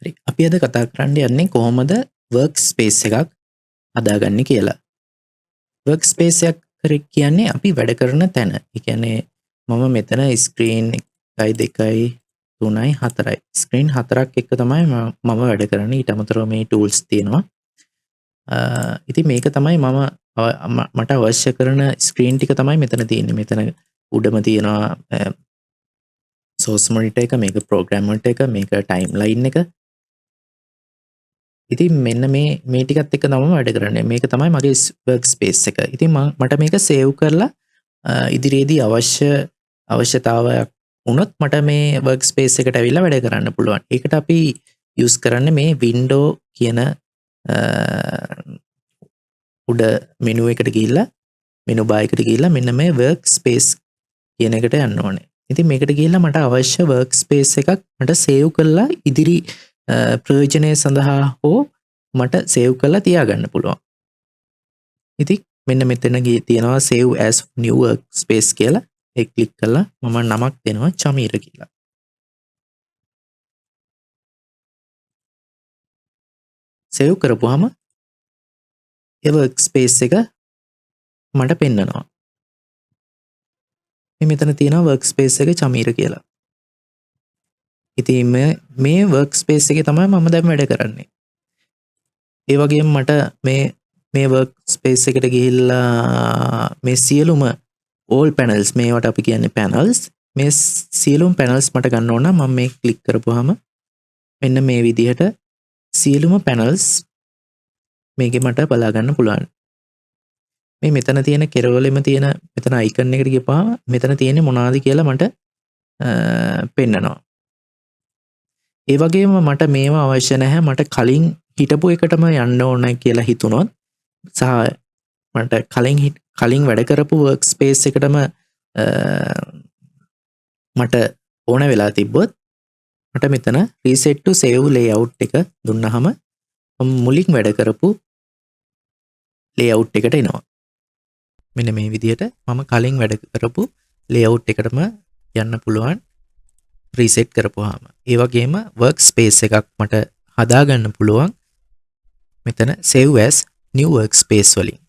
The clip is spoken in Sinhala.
හරි. අපි අද කතා කරන්න යන්නේ කොහොමද workspace එකක් හදාගන්නේ කියලා. workspace එකක් කියන්නේ අපි වැඩ කරන තැන. ඒ කියන්නේ මම මෙතන screen 1 2 3යි 4යි. screen 4ක් එක තමයි මම වැඩ කරන්නේ. ඊට අමතරව මේ tools තියෙනවා. ඉතින් මේක තමයි මට අවශ්‍ය කරන screen ටික තමයි මෙතන තියෙන්නේ. මෙතන උඩම තියෙනවා source monitor එක, මේක program monitor එක, මේක timeline එක. ඉතින් මෙන්න මේ ටිකත් එක්ක තමයි වැඩ කරන්නේ. මේක තමයි මගේ workspace එක. ඉතින් මට මේක save කරලා ඉදිරියේදී අවශ්‍යතාවයක් වුණොත් මට මේ workspace එකට ඇවිල්ලා වැඩ කරන්න පුළුවන්. ඒකට අපි use කරන්නේ මේ window කියන උඩ menu එකට ගිහිල්ලා menu bar එකට ගිහිල්ලා මෙන්න මේ workspace කියන එකට යන්න ඕනේ. ඉතින් මේකට ගිහිල්ලා මට අවශ්‍ය workspace එකක් මට save කරලා ඉදිරි ප්‍රයෝජනය සඳහා හෝ මට save කරලා තියාගන්න පුළුවන්. ඉතින් මෙන්න මෙතන තියෙනවා save as new workspace කියලා. ඒක ක්ලික් කරලා මම නමක් දෙනවා චමීර කියලා. save කරපුවාම ඒ workspace එක මට පෙන්නනවා. මෙතන තියෙනවා workspace එක චමීර කියලා. ඉතින් මේ workspace එකේ තමයි මම දැන් වැඩ කරන්නේ. ඒ වගේම මට මේ workspace එකට ගිහිල්ලා මේ සියලුම all panels මේවට අපි කියන්නේ panels මේ සියලුම panels මට ගන්න ඕන නම් මම මේ ක්ලික් කරපුවාම මෙන්න මේ විදිහට සියලුම panels මේකේ මට බලා ගන්න පුළුවන්. මේ මෙතන තියෙන කෙරවලෙම තියෙන මෙතන icon එකට ගිහපුවාම මෙතන තියෙන්නේ මොනවද කියලා මට පෙන්නනවා. ඒ වගේම මට මේවා අවශ්‍ය නැහැ. මට කලින් හිටපු එකටම යන්න ඕන කියලා හිතුනොත් සහ මට කලින් වැඩ කරපු workspace එකටම මට ඕන වෙලා තිබ්බොත් මට මෙතන reset to save layout එක දුන්නාම මම මුලින් වැඩ කරපු layout එකට එනවා. මෙන්න මේ විදිහට මම කලින් වැඩ කරපු layout එකටම යන්න පුළුවන් reset කරපුවාම. ඒ වගේම workspace එකක් මට හදාගන්න පුළුවන් මෙතන save as new workspace වලින්.